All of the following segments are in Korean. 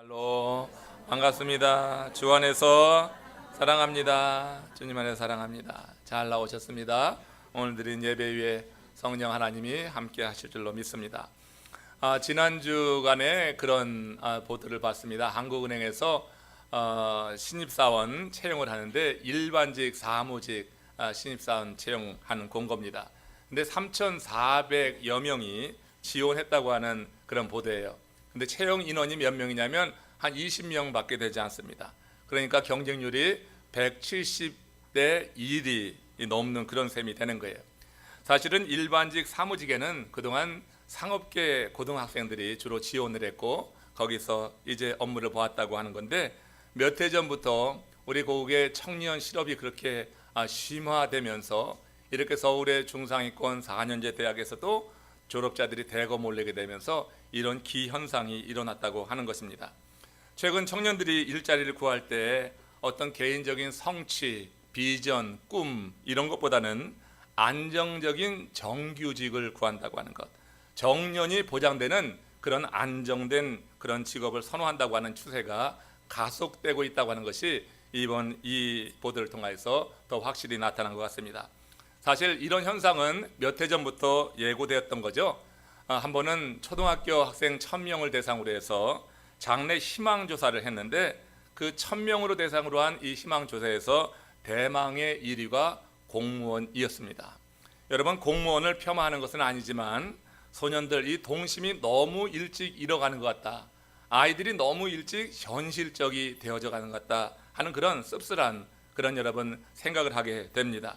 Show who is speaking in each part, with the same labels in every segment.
Speaker 1: 할로 반갑습니다. 주 안에서 사랑합니다. 주님 안에서 사랑합니다. 잘 나오셨습니다. 오늘 드린 예배 위에 성령 하나님이 함께 하실 줄로 믿습니다. 지난 주간에 그런 보도를 봤습니다. 한국은행에서 신입사원 채용을 하는데 일반직, 사무직 신입사원 채용하는 공고입니다. 근데 3,400여 명이 지원했다고 하는 그런 보도예요. 근데 채용 인원이 몇 명이냐면 한 20명밖에 되지 않습니다. 그러니까 경쟁률이 170대 1이 넘는 그런 셈이 되는 거예요. 사실은 일반직 사무직에는 그동안 상업계 고등학생들이 주로 지원을 했고 거기서 이제 업무를 보았다고 하는 건데 몇 해 전부터 우리 고국의 청년 실업이 그렇게 심화되면서 이렇게 서울의 중상위권 4년제 대학에서도 졸업자들이 대거 몰리게 되면서 이런 기현상이 일어났다고 하는 것입니다. 최근 청년들이 일자리를 구할 때 어떤 개인적인 성취, 비전, 꿈 이런 것보다는 안정적인 정규직을 구한다고 하는 것, 정년이 보장되는 그런 안정된 그런 직업을 선호한다고 하는 추세가 가속되고 있다고 하는 것이 이번 이 보도를 통해서 더 확실히 나타난 것 같습니다. 사실 이런 현상은 몇 해 전부터 예고되었던 거죠. 한 번은 초등학교 학생 1,000명을 대상으로 해서 장래 희망조사를 했는데 그 1,000명으로 대상으로 한 이 희망조사에서 대망의 1위가 공무원이었습니다. 여러분, 공무원을 폄하하는 것은 아니지만 소년들 이 동심이 너무 일찍 잃어가는 것 같다. 아이들이 너무 일찍 현실적이 되어져 가는 것 같다 하는 그런 씁쓸한 그런 여러분 생각을 하게 됩니다.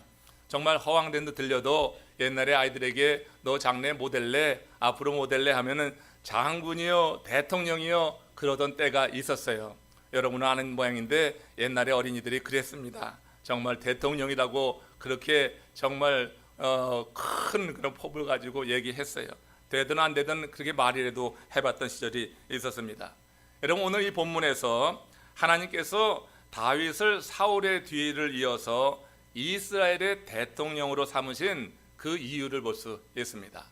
Speaker 1: 정말 허황된 듯 들려도 옛날에 아이들에게 너 장래 뭐 될래? 앞으로 뭐 될래? 하면은 장군이요, 대통령이요 그러던 때가 있었어요. 여러분은 아는 모양인데 옛날에 어린이들이 그랬습니다. 정말 대통령이라고 그렇게 정말 큰 그런 포부를 가지고 얘기했어요. 되든 안 되든 그렇게 말이라도 해봤던 시절이 있었습니다. 여러분, 오늘 이 본문에서 하나님께서 다윗을 사울의 뒤를 이어서 이스라엘의 대통령으로 삼으신 그 이유를 볼 수 있습니다.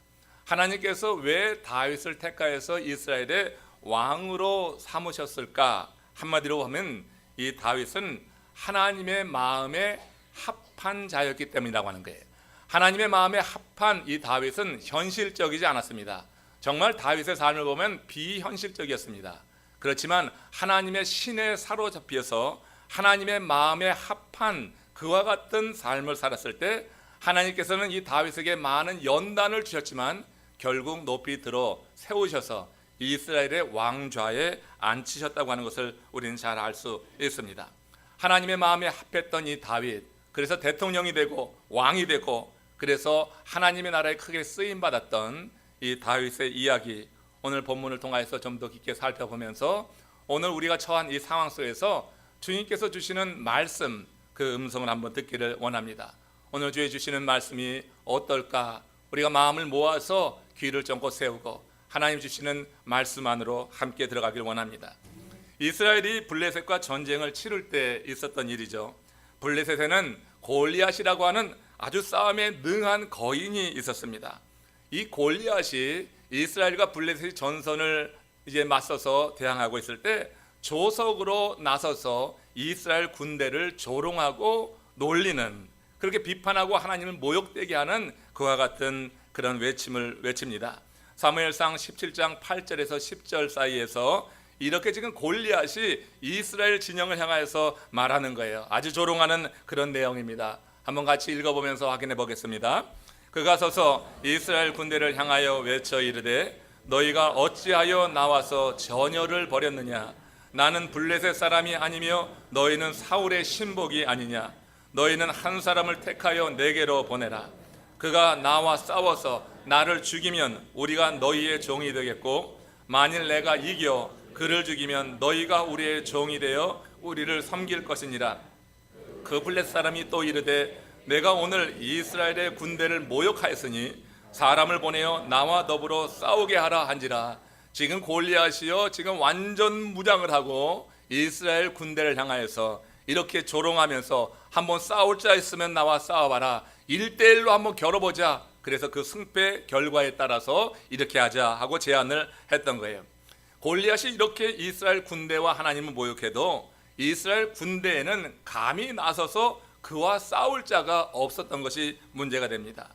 Speaker 1: 하나님께서 왜 다윗을 택하여서 이스라엘의 왕으로 삼으셨을까? 한마디로 하면 이 다윗은 하나님의 마음에 합한 자였기 때문이라고 하는 거예요. 하나님의 마음에 합한 이 다윗은 현실적이지 않았습니다. 정말 다윗의 삶을 보면 비현실적이었습니다. 그렇지만 하나님의 신에 사로잡혀서 하나님의 마음에 합한 그와 같은 삶을 살았을 때 하나님께서는 이 다윗에게 많은 연단을 주셨지만 결국 높이 들어 세우셔서 이스라엘의 왕좌에 앉히셨다고 하는 것을 우리는 잘 알 수 있습니다. 하나님의 마음에 합했던 이 다윗, 그래서 대통령이 되고 왕이 되고 그래서 하나님의 나라에 크게 쓰임받았던 이 다윗의 이야기, 오늘 본문을 통해서 좀 더 깊게 살펴보면서 오늘 우리가 처한 이 상황 속에서 주님께서 주시는 말씀, 그 음성을 한번 듣기를 원합니다. 오늘 주에 주시는 말씀이 어떨까? 우리가 마음을 모아서 귀를 쫑긋 세우고 하나님 주시는 말씀 안으로 함께 들어가길 원합니다. 이스라엘이 블레셋과 전쟁을 치를 때 있었던 일이죠. 블레셋에는 골리앗이라고 하는 아주 싸움에 능한 거인이 있었습니다. 이 골리앗이 이스라엘과 블레셋의 전선을 이제 맞서서 대항하고 있을 때 조석으로 나서서 이스라엘 군대를 조롱하고 놀리는, 그렇게 비판하고 하나님을 모욕되게 하는 그와 같은 그런 외침을 외칩니다. 사무엘상 17장 8절에서 10절 사이에서 이렇게 지금 골리앗이 이스라엘 진영을 향하여서 말하는 거예요. 아주 조롱하는 그런 내용입니다. 한번 같이 읽어보면서 확인해 보겠습니다. 그가 서서 이스라엘 군대를 향하여 외쳐 이르되 너희가 어찌하여 나와서 전열을 벌였느냐? 나는 블레셋 사람이 아니며 너희는 사울의 신복이 아니냐? 너희는 한 사람을 택하여 내게로 보내라. 그가 나와 싸워서 나를 죽이면 우리가 너희의 종이 되겠고 만일 내가 이겨 그를 죽이면 너희가 우리의 종이 되어 우리를 섬길 것이니라. 그 블레셋 사람이 또 이르되 내가 오늘 이스라엘의 군대를 모욕하였으니 사람을 보내어 나와 더불어 싸우게 하라 한지라. 지금 골리앗이요 지금 완전 무장을 하고 이스라엘 군대를 향하여서 이렇게 조롱하면서 한번 싸울 자 있으면 나와 싸워봐라. 1대1로 한번 겨뤄보자. 그래서 그 승패 결과에 따라서 이렇게 하자 하고 제안을 했던 거예요. 골리앗이 이렇게 이스라엘 군대와 하나님을 모욕해도 이스라엘 군대에는 감히 나서서 그와 싸울 자가 없었던 것이 문제가 됩니다.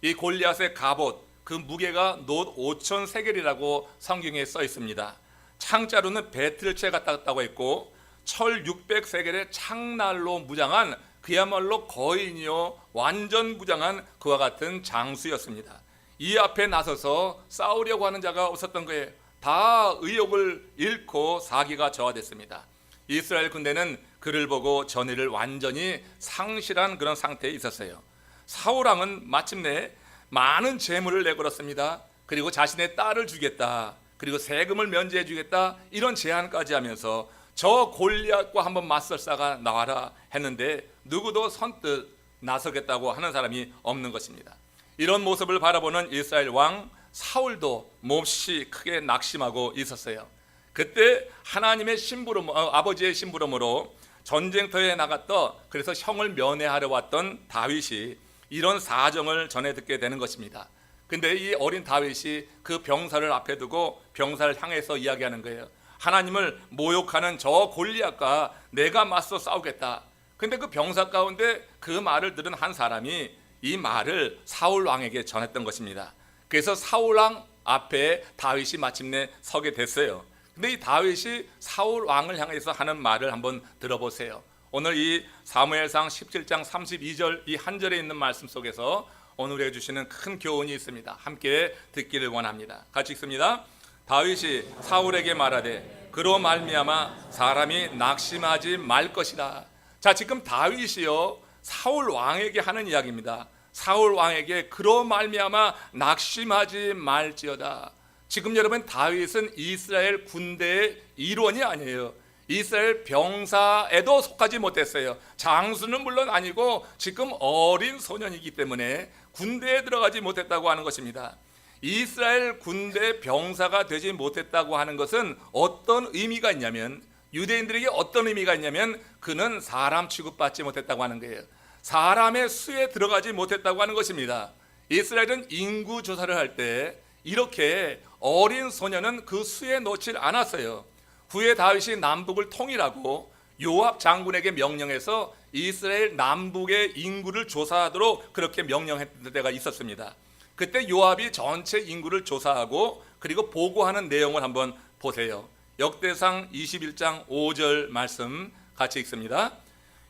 Speaker 1: 이 골리앗의 갑옷, 그 무게가 놋 5천 세겔이라고 성경에 써 있습니다. 창자루는 배틀채 같다고 했고 철 600세겔의 창날로 무장한 그야말로 거인이요 완전 무장한 그와 같은 장수였습니다. 이 앞에 나서서 싸우려고 하는 자가 없었던 거예요. 다 의욕을 잃고 사기가 저하됐습니다. 이스라엘 군대는 그를 보고 전의를 완전히 상실한 그런 상태에 있었어요. 사울 왕은 마침내 많은 재물을 내걸었습니다. 그리고 자신의 딸을 주겠다, 그리고 세금을 면제해 주겠다, 이런 제안까지 하면서 저 골리앗과 한번 맞설사가 나와라 했는데 누구도 선뜻 나서겠다고 하는 사람이 없는 것입니다. 이런 모습을 바라보는 이스라엘 왕 사울도 몹시 크게 낙심하고 있었어요. 그때 하나님의 심부름, 아버지의 심부름으로 전쟁터에 나갔던, 그래서 형을 면회하러 왔던 다윗이 이런 사정을 전해 듣게 되는 것입니다. 근데 이 어린 다윗이 그 병사를 앞에 두고 병사를 향해서 이야기하는 거예요. 하나님을 모욕하는 저 골리앗과 내가 맞서 싸우겠다. 근데 그 병사 가운데 그 말을 들은 한 사람이 이 말을 사울 왕에게 전했던 것입니다. 그래서 사울 왕 앞에 다윗이 마침내 서게 됐어요. 근데 이 다윗이 사울 왕을 향해서 하는 말을 한번 들어보세요. 오늘 이 사무엘상 17장 32절 이 한 절에 있는 말씀 속에서 오늘 우리에게 주시는 큰 교훈이 있습니다. 함께 듣기를 원합니다. 같이 읽습니다. 다윗이 사울에게 말하되 그로 말미암아 사람이 낙심하지 말 것이라. 자, 지금 다윗이요 사울 왕에게 하는 이야기입니다. 사울 왕에게 그로 말미암아 낙심하지 말지어다. 지금 여러분, 다윗은 이스라엘 군대의 일원이 아니에요. 이스라엘 병사에도 속하지 못했어요. 장수는 물론 아니고 지금 어린 소년이기 때문에 군대에 들어가지 못했다고 하는 것입니다. 이스라엘 군대 병사가 되지 못했다고 하는 것은 어떤 의미가 있냐면, 유대인들에게 어떤 의미가 있냐면 그는 사람 취급받지 못했다고 하는 거예요. 사람의 수에 들어가지 못했다고 하는 것입니다. 이스라엘은 인구 조사를 할 때 이렇게 어린 소년은 그 수에 놓질 않았어요. 후에 다윗이 남북을 통일하고 요압 장군에게 명령해서 이스라엘 남북의 인구를 조사하도록 그렇게 명령했던 때가 있었습니다. 그때 요압이 전체 인구를 조사하고 그리고 보고하는 내용을 한번 보세요. 역대상 21장 5절 말씀 같이 읽습니다.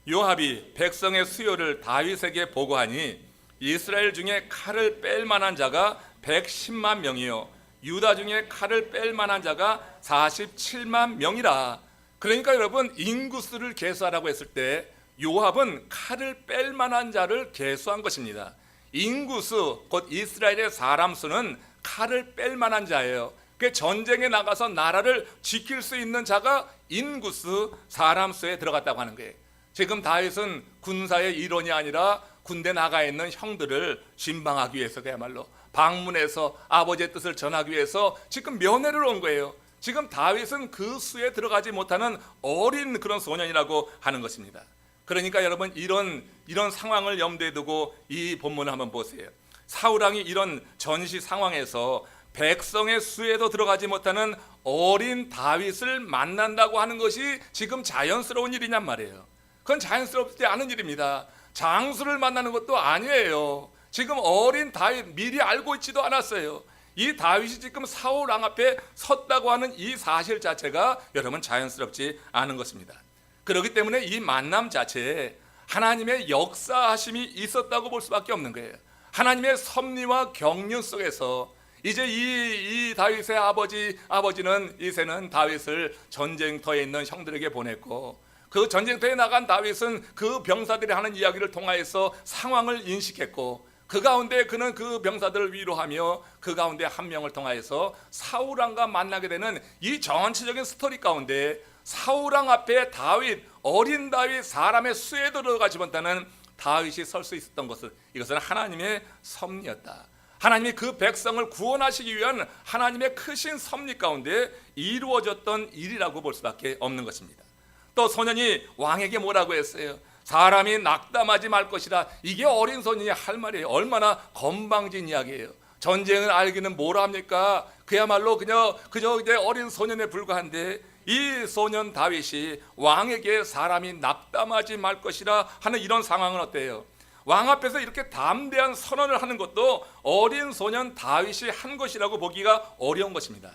Speaker 1: 요압이 백성의 수요를 다윗에게 보고하니 이스라엘 중에 칼을 뺄 만한 자가 110만 명이요 유다 중에 칼을 뺄 만한 자가 47만 명이라. 그러니까 여러분, 인구수를 계수하라고 했을 때 요압은 칼을 뺄 만한 자를 계수한 것입니다. 인구수, 곧 이스라엘의 사람 수는 칼을 뺄 만한 자예요. 그 전쟁에 나가서 나라를 지킬 수 있는 자가 인구수, 사람 수에 들어갔다고 하는 거예요. 지금 다윗은 군사의 일원이 아니라 군대 나가 있는 형들을 신방하기 위해서 그야말로 방문해서 아버지의 뜻을 전하기 위해서 지금 면회를 온 거예요. 지금 다윗은 그 수에 들어가지 못하는 어린 그런 소년이라고 하는 것입니다. 그러니까 여러분, 이런 상황을 염두에 두고 이 본문을 한번 보세요. 사울 왕이 이런 전시 상황에서 백성의 수에도 들어가지 못하는 어린 다윗을 만난다고 하는 것이 지금 자연스러운 일이냔 말이에요. 그건 자연스럽지 않은 일입니다. 장수를 만나는 것도 아니에요. 지금 어린 다윗, 미리 알고 있지도 않았어요. 이 다윗이 지금 사울 왕 앞에 섰다고 하는 이 사실 자체가 여러분 자연스럽지 않은 것입니다. 그렇기 때문에 이 만남 자체에 하나님의 역사하심이 있었다고 볼 수밖에 없는 거예요. 하나님의 섭리와 경륜 속에서 이제 이 다윗의 아버지는 이새는 다윗을 전쟁터에 있는 형들에게 보냈고, 그 전쟁터에 나간 다윗은 그 병사들이 하는 이야기를 통하여서 상황을 인식했고, 그 가운데 그는 그 병사들을 위로하며 그 가운데 한 명을 통하여서 사울 왕과 만나게 되는 이 전체적인 스토리 가운데 사울 왕 앞에 다윗, 어린 다윗, 사람의 수에 들어가지 못하는 다윗이 설 수 있었던 것은, 이것은 하나님의 섭리였다. 하나님이 그 백성을 구원하시기 위한 하나님의 크신 섭리 가운데 이루어졌던 일이라고 볼 수밖에 없는 것입니다. 또 소년이 왕에게 뭐라고 했어요? 사람이 낙담하지 말 것이라. 이게 어린 소년이 할 말이에요. 얼마나 건방진 이야기예요. 전쟁을 알기는 뭘 합니까? 그야말로 그저 이제 어린 소년에 불과한데 이 소년 다윗이 왕에게 사람이 낙담하지 말 것이라 하는 이런 상황은 어때요? 왕 앞에서 이렇게 담대한 선언을 하는 것도 어린 소년 다윗이 한 것이라고 보기가 어려운 것입니다.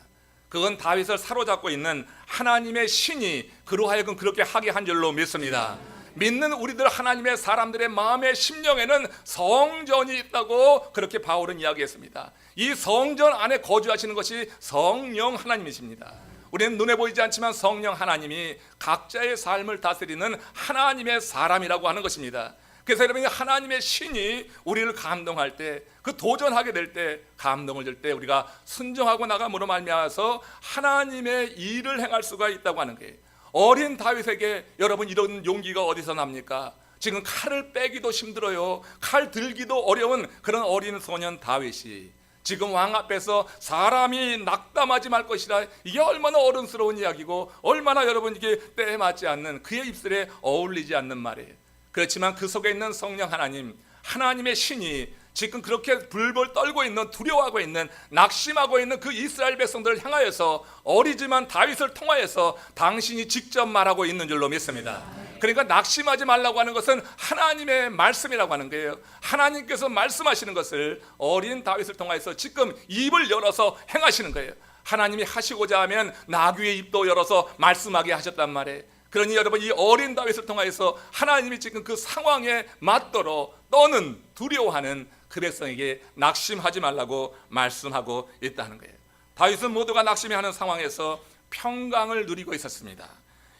Speaker 1: 그건 다윗을 사로잡고 있는 하나님의 신이 그로 하여금 그렇게 하게 한 줄로 믿습니다. 믿는 우리들 하나님의 사람들의 마음의 심령에는 성전이 있다고 그렇게 바울은 이야기했습니다. 이 성전 안에 거주하시는 것이 성령 하나님이십니다. 우리는 눈에 보이지 않지만 성령 하나님이 각자의 삶을 다스리는 하나님의 사람이라고 하는 것입니다. 그래서 여러분, 하나님의 신이 우리를 감동할 때, 그 도전하게 될 때, 감동을 줄 때 우리가 순종하고 나감으로 말미암아서 하나님의 일을 행할 수가 있다고 하는 거예요. 어린 다윗에게 여러분 이런 용기가 어디서 납니까? 지금 칼을 빼기도 힘들어요. 칼 들기도 어려운 그런 어린 소년 다윗이 지금 왕 앞에서 사람이 낙담하지 말 것이라, 이게 얼마나 어른스러운 이야기고 얼마나 여러분 이게 때에 맞지 않는, 그의 입술에 어울리지 않는 말이에요. 그렇지만 그 속에 있는 성령 하나님, 하나님의 신이 지금 그렇게 불벌 떨고 있는, 두려워하고 있는, 낙심하고 있는 그 이스라엘 백성들을 향하여서 어리지만 다윗을 통하여서 당신이 직접 말하고 있는 줄로 믿습니다. 그러니까 낙심하지 말라고 하는 것은 하나님의 말씀이라고 하는 거예요. 하나님께서 말씀하시는 것을 어린 다윗을 통하여서 지금 입을 열어서 행하시는 거예요. 하나님이 하시고자 하면 나귀의 입도 열어서 말씀하게 하셨단 말이에요. 그러니 여러분, 이 어린 다윗을 통하여서 하나님이 지금 그 상황에 맞도록 너는 두려워하는 그 백성에게 낙심하지 말라고 말씀하고 있다는 거예요. 다윗은 모두가 낙심해하는 상황에서 평강을 누리고 있었습니다.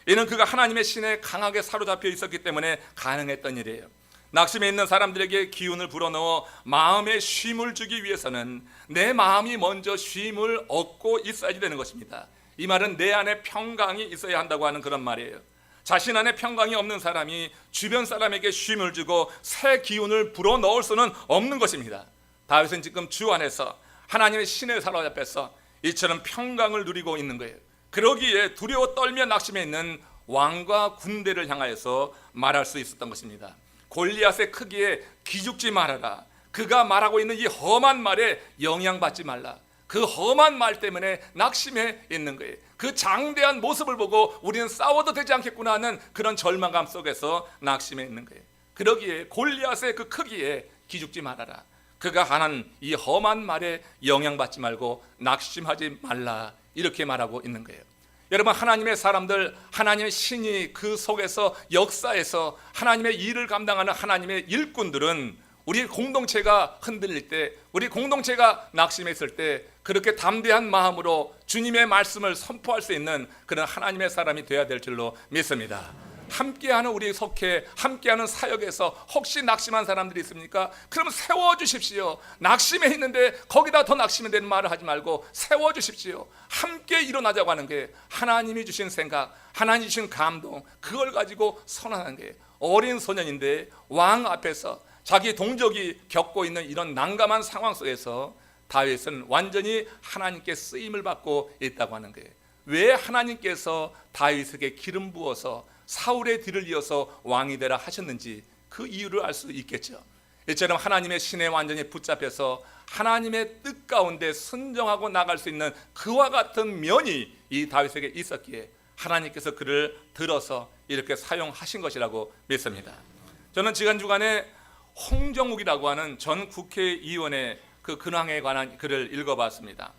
Speaker 1: 이는 그가 하나님의 신에 강하게 사로잡혀 있었기 때문에 가능했던 일이에요. 낙심해 있는 사람들에게 기운을 불어넣어 마음에 쉼을 주기 위해서는 내 마음이 먼저 쉼을 얻고 있어야 되는 것입니다. 이 말은 내 안에 평강이 있어야 한다고 하는 그런 말이에요. 자신 안에 평강이 없는 사람이 주변 사람에게 쉼을 주고 새 기운을 불어넣을 수는 없는 것입니다. 다윗은 지금 주 안에서 하나님의 신에 사로잡혀서 이처럼 평강을 누리고 있는 거예요. 그러기에 두려워 떨며 낙심해 있는 왕과 군대를 향하여서 말할 수 있었던 것입니다. 골리앗의 크기에 기죽지 말아라. 그가 말하고 있는 이 험한 말에 영향받지 말라. 그 험한 말 때문에 낙심해 있는 거예요. 그 장대한 모습을 보고 우리는 싸워도 되지 않겠구나 하는 그런 절망감 속에서 낙심해 있는 거예요. 그러기에 골리앗의 그 크기에 기죽지 말아라. 그가 하는 이 험한 말에 영향받지 말고 낙심하지 말라, 이렇게 말하고 있는 거예요. 여러분, 하나님의 사람들, 하나님의 신이 그 속에서 역사에서 하나님의 일을 감당하는 하나님의 일꾼들은 우리 공동체가 흔들릴 때, 우리 공동체가 낙심했을 때 그렇게 담대한 마음으로 주님의 말씀을 선포할 수 있는 그런 하나님의 사람이 되어야 될 줄로 믿습니다. 함께하는 우리 속해, 함께하는 사역에서 혹시 낙심한 사람들이 있습니까? 그럼 세워주십시오. 낙심해 있는데 거기다 더 낙심이 되는 말을 하지 말고 세워주십시오. 함께 일어나자고 하는 게 하나님이 주신 생각, 하나님이 주신 감동, 그걸 가지고 선언하는 게, 어린 소년인데 왕 앞에서 자기 동족이 겪고 있는 이런 난감한 상황 속에서 다윗은 완전히 하나님께 쓰임을 받고 있다고 하는 거예요. 왜 하나님께서 다윗에게 기름 부어서 사울의 뒤를 이어서 왕이 되라 하셨는지 그 이유를 알 수 있겠죠. 이처럼 하나님의 신에 완전히 붙잡혀서 하나님의 뜻 가운데 순종하고 나갈 수 있는 그와 같은 면이 이 다윗에게 있었기에 하나님께서 그를 들어서 이렇게 사용하신 것이라고 믿습니다. 저는 지난 주간에 홍정욱이라고 하는 전 국회의원의 그 근황에 관한 글을 읽어봤습니다.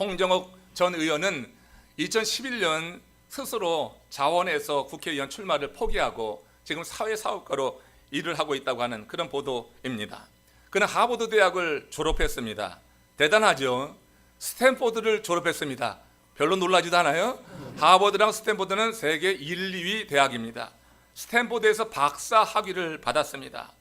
Speaker 1: 홍정욱 전 의원은 2011년 스스로 자원해서 국회의원 출마를 포기하고 지금 사회사업가로 일을 하고 있다고 하는 그런 보도입니다. 그는 하버드 대학을 졸업했습니다. 대단하죠? 스탠포드를 졸업했습니다. 별로 놀라지도 않아요? 하버드랑 스탠포드는 세계 1, 2위 대학입니다. 스탠포드에서 박사 학위를 받았습니다.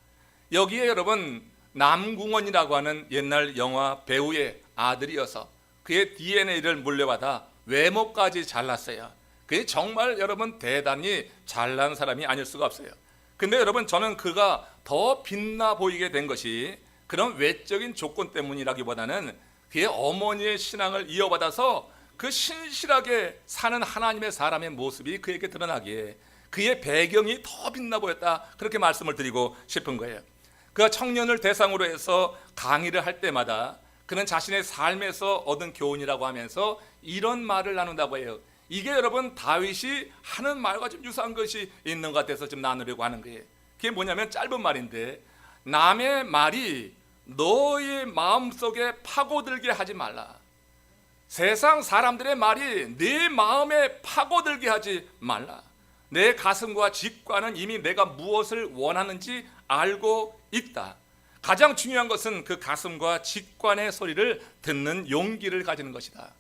Speaker 1: 여기에 여러분 남궁원이라고 하는 옛날 영화 배우의 아들이어서 그의 DNA를 물려받아 외모까지 잘났어요. 그게 정말 여러분 대단히 잘난 사람이 아닐 수가 없어요. 근데 여러분, 저는 그가 더 빛나 보이게 된 것이 그런 외적인 조건 때문이라기보다는 그의 어머니의 신앙을 이어받아서 그 신실하게 사는 하나님의 사람의 모습이 그에게 드러나기에 그의 배경이 더 빛나 보였다, 그렇게 말씀을 드리고 싶은 거예요. 그가 청년을 대상으로 해서 강의를 할 때마다 그는 자신의 삶에서 얻은 교훈이라고 하면서 이런 말을 나눈다고 해요. 이게 여러분 다윗이 하는 말과 좀 유사한 것이 있는 것 같아서 좀 나누려고 하는 거예요. 그게 뭐냐면 짧은 말인데, 남의 말이 너의 마음속에 파고들게 하지 말라. 세상 사람들의 말이 내 마음에 파고들게 하지 말라. 내 가슴과 직관은 이미 내가 무엇을 원하는지 알고 있다. 가장 중요한 것은 그 가슴과 직관의 소리를 듣는 용기를 가지는 것이다.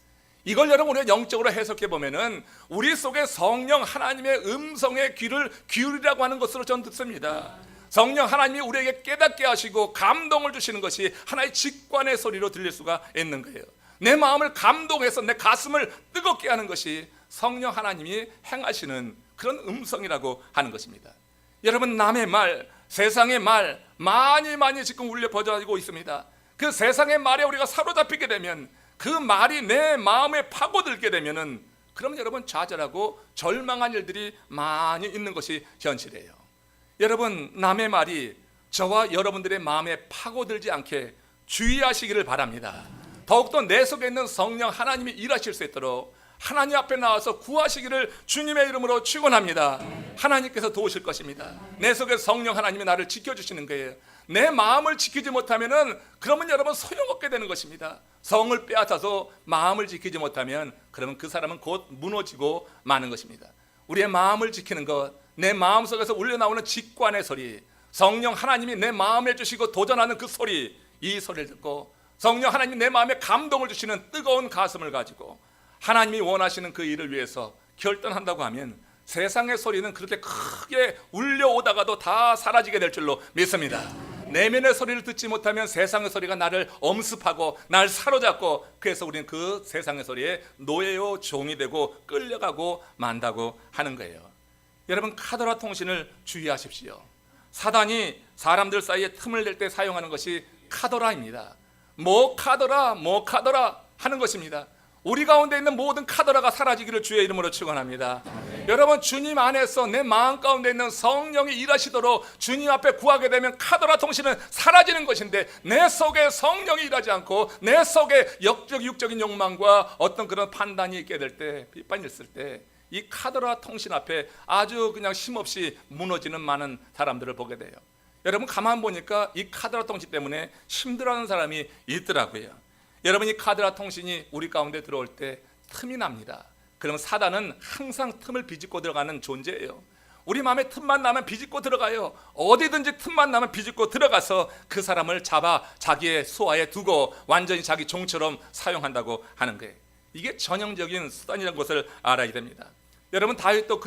Speaker 1: 이걸 여러분 우리가 영적으로 해석해 보면은 우리 속에 성령 하나님의 음성의 귀를 기울이라고 하는 것으로 저는 듣습니다. 성령 하나님이 우리에게 깨닫게 하시고 감동을 주시는 것이 하나의 직관의 소리로 들릴 수가 있는 거예요. 내 마음을 감동해서 내 가슴을 뜨겁게 하는 것이 성령 하나님이 행하시는 그런 음성이라고 하는 것입니다. 여러분, 남의 말, 세상의 말 많이 지금 울려 퍼져가지고 있습니다. 그 세상의 말에 우리가 사로잡히게 되면, 그 말이 내 마음에 파고들게 되면은, 그럼 여러분 좌절하고 절망한 일들이 많이 있는 것이 현실이에요. 여러분, 남의 말이 저와 여러분들의 마음에 파고들지 않게 주의하시기를 바랍니다. 더욱더 내 속에 있는 성령 하나님이 일하실 수 있도록 하나님 앞에 나와서 구하시기를 주님의 이름으로 축원합니다. 하나님께서 도우실 것입니다. 내 속에 성령 하나님이 나를 지켜주시는 거예요. 내 마음을 지키지 못하면은 그러면 여러분 소용없게 되는 것입니다. 성을 빼앗아서 마음을 지키지 못하면 그러면 그 사람은 곧 무너지고 마는 것입니다. 우리의 마음을 지키는 것, 내 마음속에서 울려나오는 직관의 소리, 성령 하나님이 내 마음에 주시고 도전하는 그 소리, 이 소리를 듣고 성령 하나님이 내 마음에 감동을 주시는 뜨거운 가슴을 가지고 하나님이 원하시는 그 일을 위해서 결단한다고 하면 세상의 소리는 그렇게 크게 울려오다가도 다 사라지게 될 줄로 믿습니다. 내면의 소리를 듣지 못하면 세상의 소리가 나를 엄습하고 날 사로잡고, 그래서 우리는 그 세상의 소리에 노예요 종이 되고 끌려가고 만다고 하는 거예요. 여러분, 카더라 통신을 주의하십시오. 사단이 사람들 사이에 틈을 낼 때 사용하는 것이 카더라입니다. 뭐 카더라 하는 것입니다. 우리 가운데 있는 모든 카더라가 사라지기를 주의 이름으로 축원합니다. 여러분, 주님 안에서 내 마음 가운데 있는 성령이 일하시도록 주님 앞에 구하게 되면 카더라 통신은 사라지는 것인데, 내 속에 성령이 일하지 않고 내 속에 육적인 욕망과 어떤 그런 판단이 있게 될 때, 비판이 있을 때, 이 카더라 통신 앞에 아주 그냥 힘없이 무너지는 많은 사람들을 보게 돼요. 여러분, 가만 보니까 이 카더라 통신 때문에 힘들어하는 사람이 있더라고요. 여러분, 이 카더라 통신이 우리 가운데 들어올 때 틈이 납니다. 그럼 사단은 항상 틈을 비집고 들어가는 존재예요. 우리 마음에 틈만 나면 비집고 들어가요. 어디든지 틈만 나면 비집고 들어가서 그 사람을 잡아 자기의 수하에 두고 완전히 자기 종처럼 사용한다고 하는 거예요. 이게 전형적인 수단이라는 것을 알아야 됩니다. 여러분, 다윗도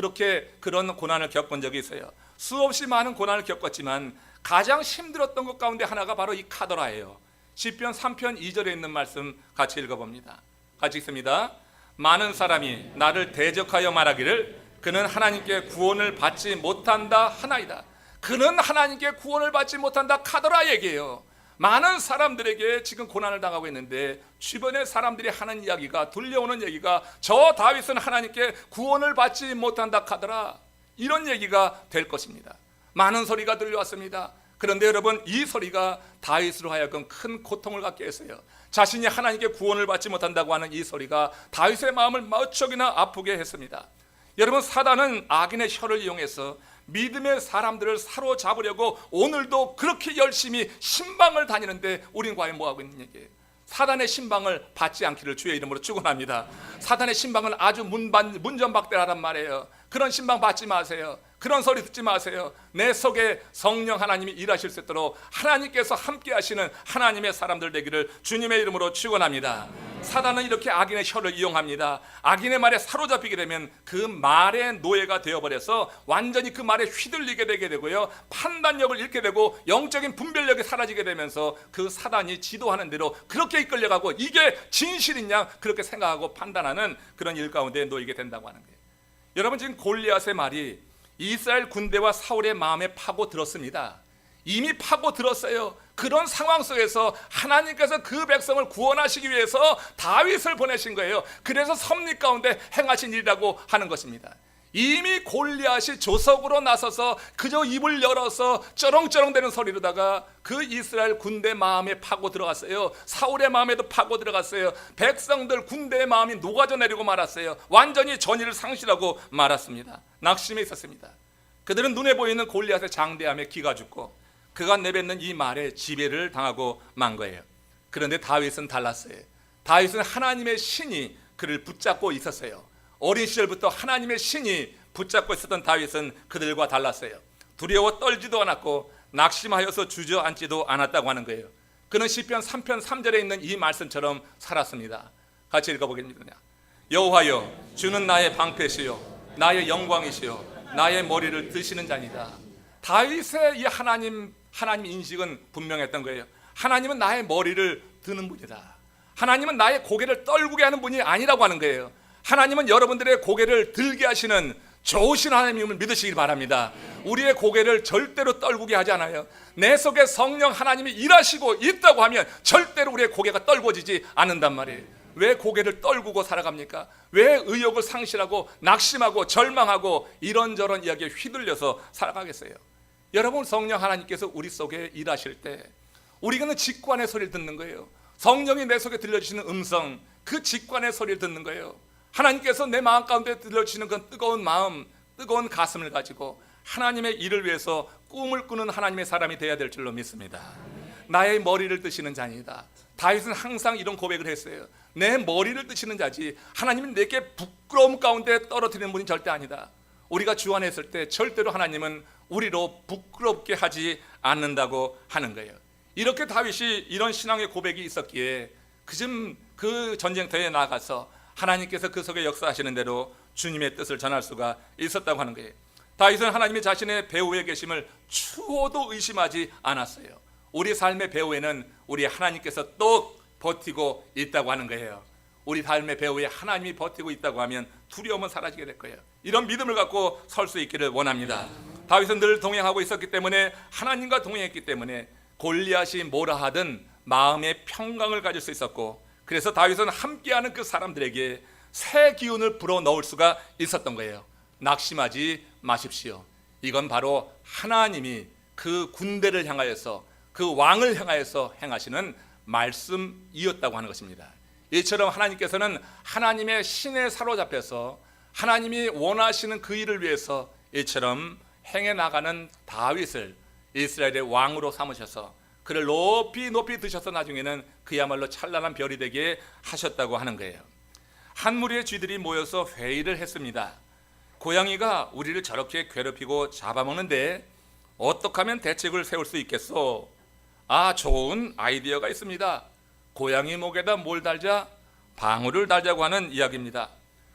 Speaker 1: 그런 고난을 겪은 적이 있어요. 수없이 많은 고난을 겪었지만 가장 힘들었던 것 가운데 하나가 바로 이 카더라예요. 시편 3편 2절에 있는 말씀 같이 읽어봅니다. 같이 읽습니다. 많은 사람이 나를 대적하여 말하기를 그는 하나님께 구원을 받지 못한다 하나이다. 그는 하나님께 구원을 받지 못한다, 카더라 얘기예요. 많은 사람들에게 지금 고난을 당하고 있는데 주변의 사람들이 하는 이야기가, 들려오는 얘기가 저 다윗은 하나님께 구원을 받지 못한다 카더라, 이런 얘기가 될 것입니다. 많은 소리가 들려왔습니다. 그런데 여러분, 이 소리가 다윗으로 하여금 큰 고통을 갖게 했어요. 자신이 하나님께 구원을 받지 못한다고 하는 이 소리가 다윗의 마음을 무척이나 아프게 했습니다. 여러분, 사단은 악인의 혀를 이용해서 믿음의 사람들을 사로잡으려고 오늘도 그렇게 열심히 신방을 다니는데, 우린 과연 뭐하고 있는 얘기예요? 사단의 신방을 받지 않기를 주의 이름으로 축원합니다. 사단의 신방은 아주 문전박대라란 말이에요. 그런 신방 받지 마세요. 그런 소리 듣지 마세요. 내 속에 성령 하나님이 일하실 수 있도록 하나님께서 함께 하시는 하나님의 사람들 되기를 주님의 이름으로 축원합니다. 사단은 이렇게 악인의 혀를 이용합니다. 악인의 말에 사로잡히게 되면 그 말의 노예가 되어버려서 완전히 그 말에 휘둘리게 되게 되고요, 판단력을 잃게 되고 영적인 분별력이 사라지게 되면서 그 사단이 지도하는 대로 그렇게 이끌려가고 이게 진실이냐 그렇게 생각하고 판단하는 그런 일 가운데 놓이게 된다고 하는 거예요. 여러분, 지금 골리앗의 말이 이스라엘 군대와 사울의 마음에 파고 들었습니다. 이미 파고 들었어요. 그런 상황 속에서 하나님께서 그 백성을 구원하시기 위해서 다윗을 보내신 거예요. 그래서 섭리 가운데 행하신 일이라고 하는 것입니다. 이미 골리앗이 조석으로 나서서 그저 입을 열어서 쩌렁쩌렁대는 소리로다가 그 이스라엘 군대 마음에 파고 들어갔어요. 사울의 마음에도 파고 들어갔어요. 백성들 군대의 마음이 녹아져 내리고 말았어요. 완전히 전의를 상실하고 말았습니다. 낙심에 있었습니다. 그들은 눈에 보이는 골리앗의 장대함에 기가 죽고 그가 내뱉는 이 말에 지배를 당하고 만 거예요. 그런데 다윗은 달랐어요. 다윗은 하나님의 신이 그를 붙잡고 있었어요. 어린 시절부터 하나님의 신이 붙잡고 있었던 다윗은 그들과 달랐어요. 두려워 떨지도 않았고 낙심하여서 주저앉지도 않았다고 하는 거예요. 그는 시편 3편 3절에 있는 이 말씀처럼 살았습니다. 같이 읽어보겠습니다. 여호와여, 주는 나의 방패시요 나의 영광이시요 나의 머리를 드시는 자니다. 다윗의 이 하나님 인식은 분명했던 거예요. 하나님은 나의 머리를 드는 분이다. 하나님은 나의 고개를 떨구게 하는 분이 아니라고 하는 거예요. 하나님은 여러분들의 고개를 들게 하시는 좋으신 하나님을 믿으시길 바랍니다. 우리의 고개를 절대로 떨구게 하지 않아요. 내 속에 성령 하나님이 일하시고 있다고 하면 절대로 우리의 고개가 떨궈지지 않는단 말이에요. 왜 고개를 떨구고 살아갑니까? 왜 의욕을 상실하고 낙심하고 절망하고 이런저런 이야기에 휘둘려서 살아가겠어요? 여러분, 성령 하나님께서 우리 속에 일하실 때 우리는 직관의 소리를 듣는 거예요. 성령이 내 속에 들려주시는 음성, 그 직관의 소리를 듣는 거예요. 하나님께서 내 마음 가운데 들려주시는 그 뜨거운 마음, 뜨거운 가슴을 가지고 하나님의 일을 위해서 꿈을 꾸는 하나님의 사람이 되어야 될 줄로 믿습니다. 나의 머리를 드시는 자니다. 다윗은 항상 이런 고백을 했어요. 내 머리를 드시는 자지 하나님은 내게 부끄러움 가운데 떨어뜨리는 분이 절대 아니다. 우리가 주 안에 있을 때 절대로 하나님은 우리로 부끄럽게 하지 않는다고 하는 거예요. 이렇게 다윗이 이런 신앙의 고백이 있었기에 그 전쟁터에 나가서 하나님께서 그 속에 역사하시는 대로 주님의 뜻을 전할 수가 있었다고 하는 거예요. 다윗은 하나님이 자신의 배후에 계심을 추호도 의심하지 않았어요. 우리 삶의 배후에는 우리 하나님께서 또 버티고 있다고 하는 거예요. 우리 삶의 배후에 하나님이 버티고 있다고 하면 두려움은 사라지게 될 거예요. 이런 믿음을 갖고 설 수 있기를 원합니다. 다윗은 늘 동행하고 있었기 때문에, 하나님과 동행했기 때문에 골리앗이 뭐라 하든 마음의 평강을 가질 수 있었고, 그래서 다윗은 함께하는 그 사람들에게 새 기운을 불어넣을 수가 있었던 거예요. 낙심하지 마십시오. 이건 바로 하나님이 그 군대를 향하여서, 그 왕을 향하여서 행하시는 말씀이었다고 하는 것입니다. 이처럼 하나님께서는 하나님의 신에 사로잡혀서 하나님이 원하시는 그 일을 위해서 이처럼 행해 나가는 다윗을 이스라엘의 왕으로 삼으셔서 그를 높이 높이 드셔서 나중에는 그야말로 찬란한 별이 되게 하셨다고 하는 거예요. 한 무리의 쥐들이 모여서 회의를 했습니다. 고양이가 우리를 저렇게 괴롭히고 잡아먹는데 어떻게 하면 대책을 세울 수 있겠소? 좋은 아이디어가 있습니다. 고양이 목에다 뭘 달자? 방울을 달자고 하는 이야기입니다.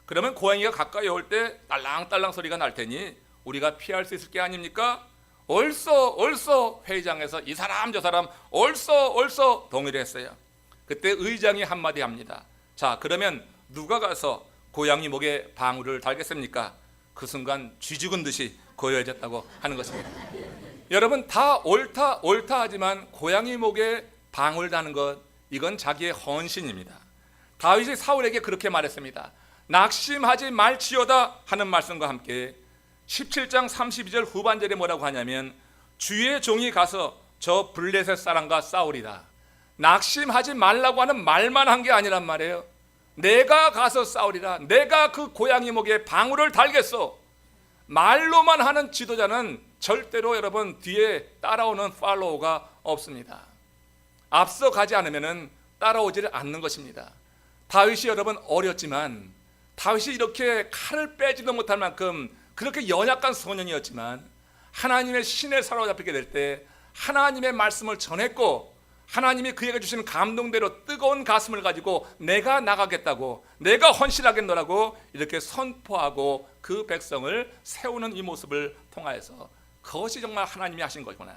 Speaker 1: 그러면 고양이가 가까이 올 때 딸랑딸랑 소리가 날 테니 우리가 피할 수 있을 게 아닙니까? 옳소 회의장에서 이 사람 저 사람 옳소 동의를 했어요. 그때 의장이 한마디 합니다. 자, 그러면 누가 가서 고양이 목에 방울을 달겠습니까? 그 순간 쥐 죽은 듯이 고요해졌다고 하는 것입니다. 여러분, 다 옳다 하지만 고양이 목에 방울 다는 것, 이건 자기의 헌신입니다. 다윗이 사울에게 그렇게 말했습니다. 낙심하지 말지어다 하는 말씀과 함께 17장 32절 후반절에 뭐라고 하냐면, 주의 종이 가서 저 블레셋 사람과 싸우리다. 낙심하지 말라고 하는 말만 한 게 아니란 말이에요. 내가 가서 싸우리라. 내가 그 고양이 목에 방울을 달겠소. 말로만 하는 지도자는 절대로 여러분 뒤에 따라오는 팔로우가 없습니다. 앞서 가지 않으면 따라오지를 않는 것입니다. 다윗이 여러분 어렸지만, 다윗이 이렇게 칼을 빼지도 못할 만큼 그렇게 연약한 소년이었지만, 하나님의 신에 사로잡히게 될 때 하나님의 말씀을 전했고, 하나님이 그에게 주시는 감동대로 뜨거운 가슴을 가지고 내가 나가겠다고, 내가 헌신하겠노라고 이렇게 선포하고 그 백성을 세우는 이 모습을 통하여서 그것이 정말 하나님이 하신 거구나.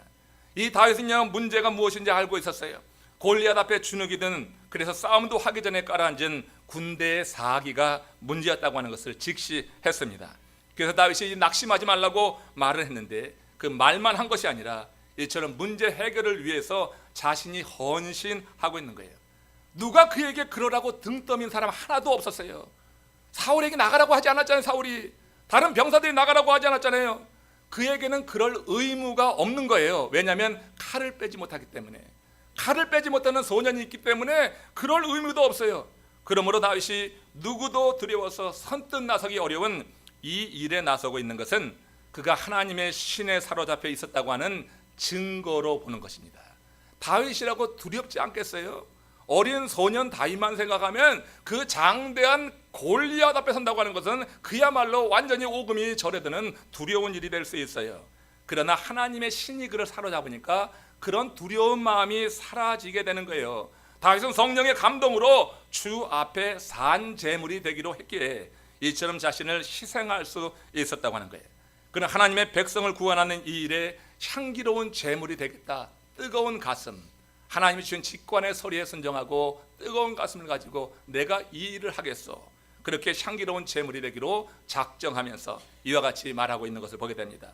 Speaker 1: 이 다윗은요, 문제가 무엇인지 알고 있었어요. 골리앗 앞에 주눅이든, 그래서 싸움도 하기 전에 깔아앉은 군대의 사기가 문제였다고 하는 것을 직시했습니다. 그래서 다윗이 낙심하지 말라고 말을 했는데, 그 말만 한 것이 아니라 이처럼 문제 해결을 위해서 자신이 헌신하고 있는 거예요. 누가 그에게 그러라고 등 떠민 사람 하나도 없었어요. 사울에게 나가라고 하지 않았잖아요. 사울이 다른 병사들이 나가라고 하지 않았잖아요. 그에게는 그럴 의무가 없는 거예요. 왜냐하면 칼을 빼지 못하기 때문에. 칼을 빼지 못하는 소년이 있기 때문에 그럴 의무도 없어요. 그러므로 다윗이 누구도 두려워서 선뜻 나서기 어려운 이 일에 나서고 있는 것은 그가 하나님의 신에 사로잡혀 있었다고 하는 증거로 보는 것입니다. 다윗이라고 두렵지 않겠어요? 어린 소년 다윗만 생각하면 그 장대한 골리앗 앞에 선다고 하는 것은 그야말로 완전히 오금이 절에드는 두려운 일이 될 수 있어요. 그러나 하나님의 신이 그를 사로잡으니까 그런 두려운 마음이 사라지게 되는 거예요. 다윗은 성령의 감동으로 주 앞에 산 제물이 되기로 했기에 이처럼 자신을 희생할 수 있었다고 하는 거예요. 그는 하나님의 백성을 구원하는 이 일에 향기로운 제물이 되겠다. 뜨거운 가슴, 하나님이 주신 직관의 소리에 순종하고 뜨거운 가슴을 가지고 내가 이 일을 하겠소, 그렇게 향기로운 제물이 되기로 작정하면서 이와 같이 말하고 있는 것을 보게 됩니다.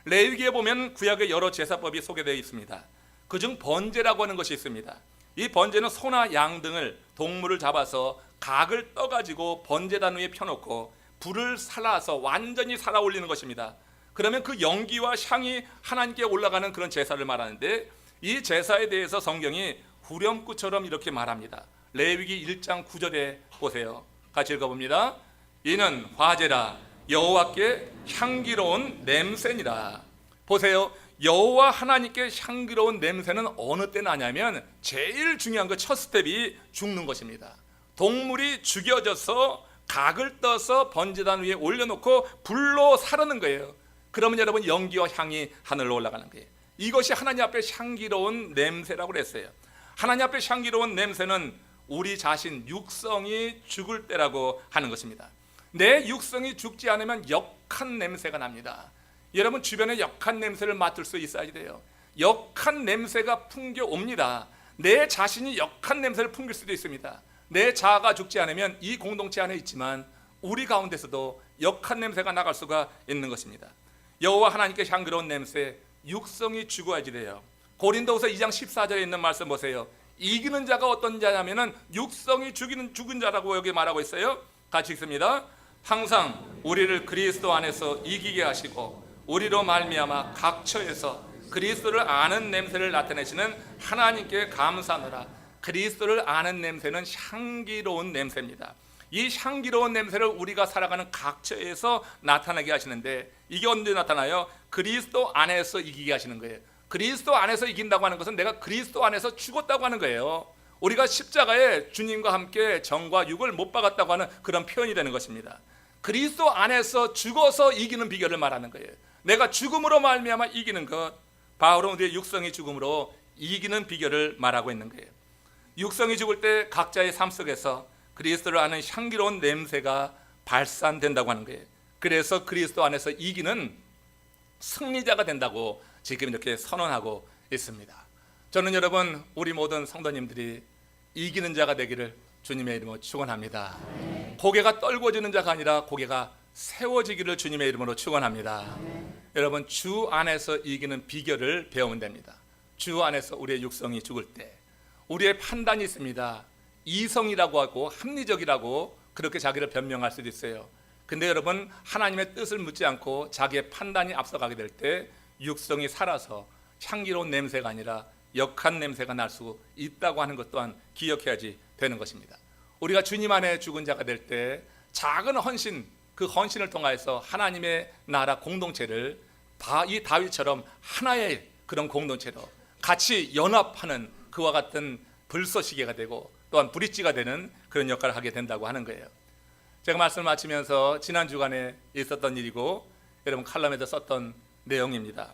Speaker 1: 레위기에 보면 구약의 여러 제사법이 소개되어 있습니다. 그중 번제라고 하는 것이 있습니다. 이 번제는 소나 양 등을 동물을 잡아서 각을 떠가지고 번제단 위에 펴놓고 불을 살아서 완전히 살아 올리는 것입니다. 그러면 그 연기와 향이 하나님께 올라가는 그런 제사를 말하는데, 이 제사에 대해서 성경이 후렴구처럼 이렇게 말합니다. 레위기 1장 9절에 보세요. 같이 읽어봅니다. 이는 화제라, 여호와께 향기로운 냄새니라. 보세요. 여호와 하나님께 향기로운 냄새는 어느 때 나냐면 제일 중요한 그 첫 스텝이 죽는 것입니다. 동물이 죽여져서 각을 떠서 번제단 위에 올려놓고 불로 사르는 거예요. 그러면 여러분 연기와 향이 하늘로 올라가는 거예요. 이것이 하나님 앞에 향기로운 냄새라고 그랬어요. 하나님 앞에 향기로운 냄새는 우리 자신 육성이 죽을 때라고 하는 것입니다. 내 육성이 죽지 않으면 역한 냄새가 납니다. 여러분 주변에 역한 냄새를 맡을 수 있어야 돼요. 역한 냄새가 풍겨옵니다. 내 자신이 역한 냄새를 풍길 수도 있습니다. 내 자아가 죽지 않으면 이 공동체 안에 있지만 우리 가운데서도 역한 냄새가 나갈 수가 있는 것입니다. 여호와 하나님께 향기로운 냄새, 육성이 죽어야지 돼요. 고린도후서 2장 14절에 있는 말씀 보세요. 이기는 자가 어떤 자냐면은 육성이 죽은 자라고 여기 말하고 있어요. 같이 읽습니다. 항상 우리를 그리스도 안에서 이기게 하시고 우리로 말미암아 각처에서 그리스도를 아는 냄새를 나타내시는 하나님께 감사하노라. 그리스도를 아는 냄새는 향기로운 냄새입니다. 이 향기로운 냄새를 우리가 살아가는 각처에서 나타나게 하시는데, 이게 언제 나타나요? 그리스도 안에서 이기게 하시는 거예요. 그리스도 안에서 이긴다고 하는 것은 내가 그리스도 안에서 죽었다고 하는 거예요. 우리가 십자가에 주님과 함께 정과 육을 못 박았다고 하는 그런 표현이 되는 것입니다. 그리스도 안에서 죽어서 이기는 비결을 말하는 거예요. 내가 죽음으로 말미암아 이기는 것, 바울은 우리의 육성이 죽음으로 이기는 비결을 말하고 있는 거예요. 육성이 죽을 때 각자의 삶 속에서 그리스도를 아는 향기로운 냄새가 발산된다고 하는 거예요. 그래서 그리스도 안에서 이기는 승리자가 된다고 지금 이렇게 선언하고 있습니다. 저는 여러분 우리 모든 성도님들이 이기는 자가 되기를 주님의 이름으로 축원합니다. 고개가 떨궈지는 자가 아니라 고개가 세워지기를 주님의 이름으로 축원합니다. 여러분 주 안에서 이기는 비결을 배우면 됩니다. 주 안에서 우리의 육성이 죽을 때 우리의 판단이 있습니다. 이성이라고 하고 합리적이라고 그렇게 자기를 변명할 수도 있어요. 근데 여러분 하나님의 뜻을 묻지 않고 자기의 판단이 앞서가게 될 때 육성이 살아서 향기로운 냄새가 아니라 역한 냄새가 날 수 있다고 하는 것 또한 기억해야지 되는 것입니다. 우리가 주님 안에 죽은 자가 될 때 작은 헌신, 그 헌신을 통하여서 하나님의 나라 공동체를 이 다윗처럼 하나의 그런 공동체로 같이 연합하는 그와 같은 불쏘시개가 되고 또한 브릿지가 되는 그런 역할을 하게 된다고 하는 거예요. 제가 말씀을 마치면서 지난 주간에 있었던 일이고 여러분 칼럼에도 썼던 내용입니다.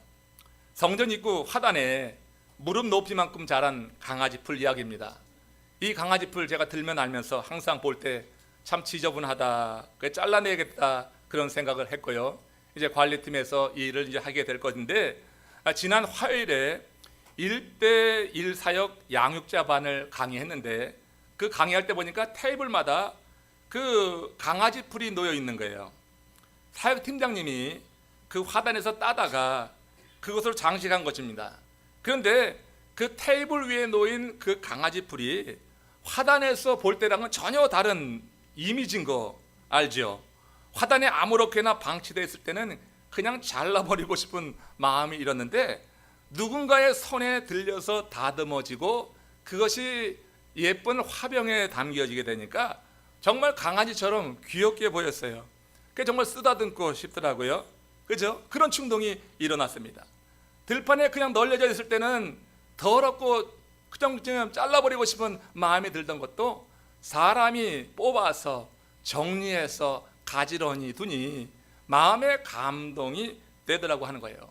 Speaker 1: 성전 입구 화단에 무릎 높이만큼 자란 강아지 풀 이야기입니다. 이 강아지 풀 제가 들면 알면서 항상 볼 때 참 지저분하다, 잘라내야겠다 그런 생각을 했고요. 이제 관리팀에서 이 일을 이제 하게 될 것인데, 지난 화요일에 1대1 사역 양육자반을 강의했는데 그 강의할 때 보니까 테이블마다 그 강아지 풀이 놓여 있는 거예요. 사역팀장님이 그 화단에서 따다가 그것을 장식한 것입니다. 그런데 그 테이블 위에 놓인 그 강아지 풀이 화단에서 볼 때랑은 전혀 다른 이미지인 거 알죠? 화단에 아무렇게나 방치되어 있을 때는 그냥 잘라버리고 싶은 마음이 일었는데 누군가의 손에 들려서 다듬어지고 그것이 예쁜 화병에 담겨지게 되니까 정말 강아지처럼 귀엽게 보였어요. 그게 정말 쓰다듬고 싶더라고요. 그죠? 그런 충동이 일어났습니다. 들판에 그냥 널려져 있을 때는 더럽고 그냥 잘라버리고 싶은 마음이 들던 것도 사람이 뽑아서 정리해서 가지런히 두니 마음의 감동이 되더라고 하는 거예요.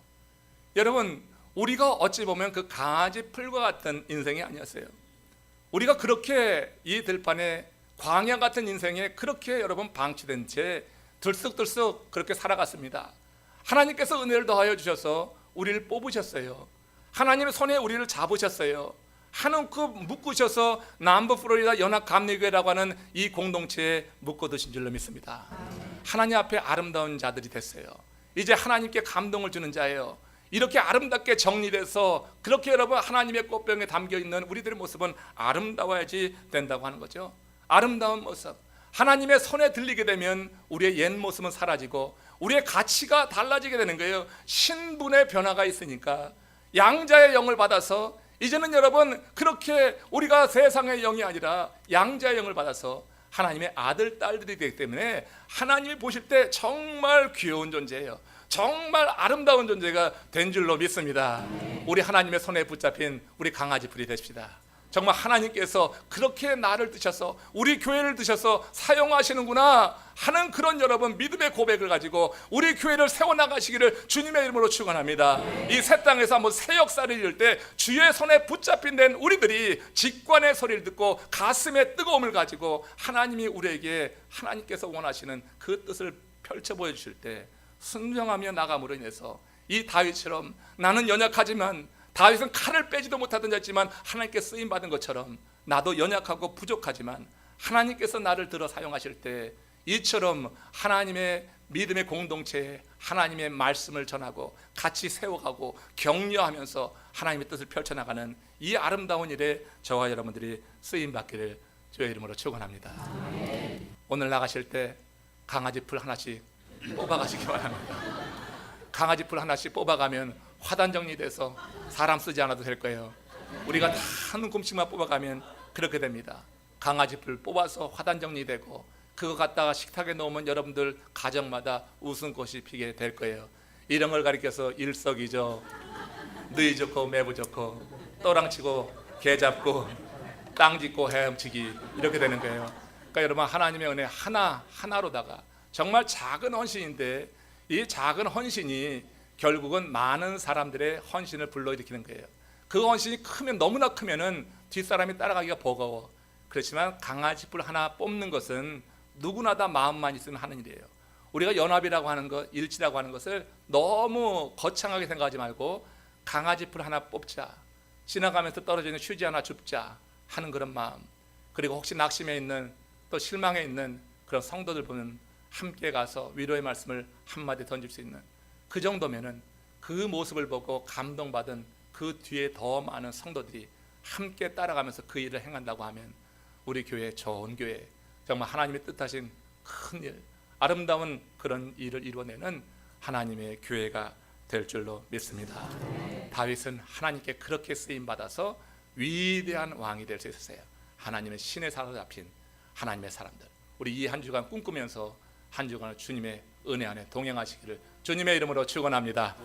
Speaker 1: 여러분, 우리가 어찌 보면 그 강아지 풀과 같은 인생이 아니었어요. 우리가 그렇게 이 들판에 광야 같은 인생에 그렇게 여러분 방치된 채 들썩들썩 그렇게 살아갔습니다. 하나님께서 은혜를 더하여 주셔서 우리를 뽑으셨어요. 하나님의 손에 우리를 잡으셨어요. 한움큼 묶으셔서 남부 플로리다 연합감리교회라고 하는 이 공동체에 묶어두신 줄로 믿습니다. 하나님 앞에 아름다운 자들이 됐어요. 이제 하나님께 감동을 주는 자예요. 이렇게 아름답게 정리돼서 그렇게 여러분 하나님의 꽃병에 담겨있는 우리들의 모습은 아름다워야지 된다고 하는 거죠. 아름다운 모습, 하나님의 손에 들리게 되면 우리의 옛 모습은 사라지고 우리의 가치가 달라지게 되는 거예요. 신분의 변화가 있으니까 양자의 영을 받아서 이제는 여러분 그렇게 우리가 세상의 영이 아니라 양자의 영을 받아서 하나님의 아들, 딸들이 되기 때문에 하나님이 보실 때 정말 귀여운 존재예요. 정말 아름다운 존재가 된 줄로 믿습니다. 우리 하나님의 손에 붙잡힌 우리 강아지 풀이 되십시다. 정말 하나님께서 그렇게 나를 드셔서 우리 교회를 드셔서 사용하시는구나 하는 그런 여러분 믿음의 고백을 가지고 우리 교회를 세워나가시기를 주님의 이름으로 축원합니다. 이 새 땅에서 한번 새 역사를 이룰 때 주의 손에 붙잡힌 된 우리들이 직관의 소리를 듣고 가슴의 뜨거움을 가지고 하나님이 우리에게 하나님께서 원하시는 그 뜻을 펼쳐 보여주실 때 순종하며 나감으로 인해서 이 다윗처럼 나는 연약하지만 다윗은 칼을 빼지도 못하던 자였지만 하나님께 쓰임받은 것처럼 나도 연약하고 부족하지만 하나님께서 나를 들어 사용하실 때 이처럼 하나님의 믿음의 공동체에 하나님의 말씀을 전하고 같이 세워가고 격려하면서 하나님의 뜻을 펼쳐나가는 이 아름다운 일에 저와 여러분들이 쓰임받기를 주의 이름으로 축원합니다. 오늘 나가실 때 강아지 풀 하나씩 뽑아가시기 바랍니다. 강아지 풀 하나씩 뽑아가면 화단 정리돼서 사람 쓰지 않아도 될 거예요. 우리가 다 한 움큼씩만 뽑아가면 그렇게 됩니다. 강아지 풀 뽑아서 화단 정리되고 그거 갖다가 식탁에 놓으면 여러분들 가정마다 웃음꽃이 피게 될 거예요. 이런 걸 가리켜서 일석이조, 너희 좋고 매부 좋고 떠랑치고 개 잡고 땅 짚고 헤엄치기 이렇게 되는 거예요. 그러니까 여러분 하나님의 은혜 하나로다가 정말 작은 헌신인데 이 작은 헌신이 결국은 많은 사람들의 헌신을 불러일으키는 거예요. 그 헌신이 크면 너무나 크면은 뒷사람이 따라가기가 버거워. 그렇지만 강아지 뿔 하나 뽑는 것은 누구나 다 마음만 있으면 하는 일이에요. 우리가 연합이라고 하는 것, 일치라고 하는 것을 너무 거창하게 생각하지 말고 강아지 뿔 하나 뽑자, 지나가면서 떨어지는 휴지 하나 줍자 하는 그런 마음. 그리고 혹시 낙심해 있는 또 실망해 있는 그런 성도들 보면 함께 가서 위로의 말씀을 한마디 던질 수 있는 그 정도면은 그 모습을 보고 감동받은 그 뒤에 더 많은 성도들이 함께 따라가면서 그 일을 행한다고 하면 우리 교회 좋은 교회, 정말 하나님의 뜻하신 큰 일, 아름다운 그런 일을 이루어내는 하나님의 교회가 될 줄로 믿습니다. 다윗은 하나님께 그렇게 쓰임받아서 위대한 왕이 될 수 있었어요. 하나님의 신에 사로잡힌 하나님의 사람들, 우리 이 한 주간 꿈꾸면서 한 주간을 주님의 은혜 안에 동행하시기를 주님의 이름으로 축원합니다.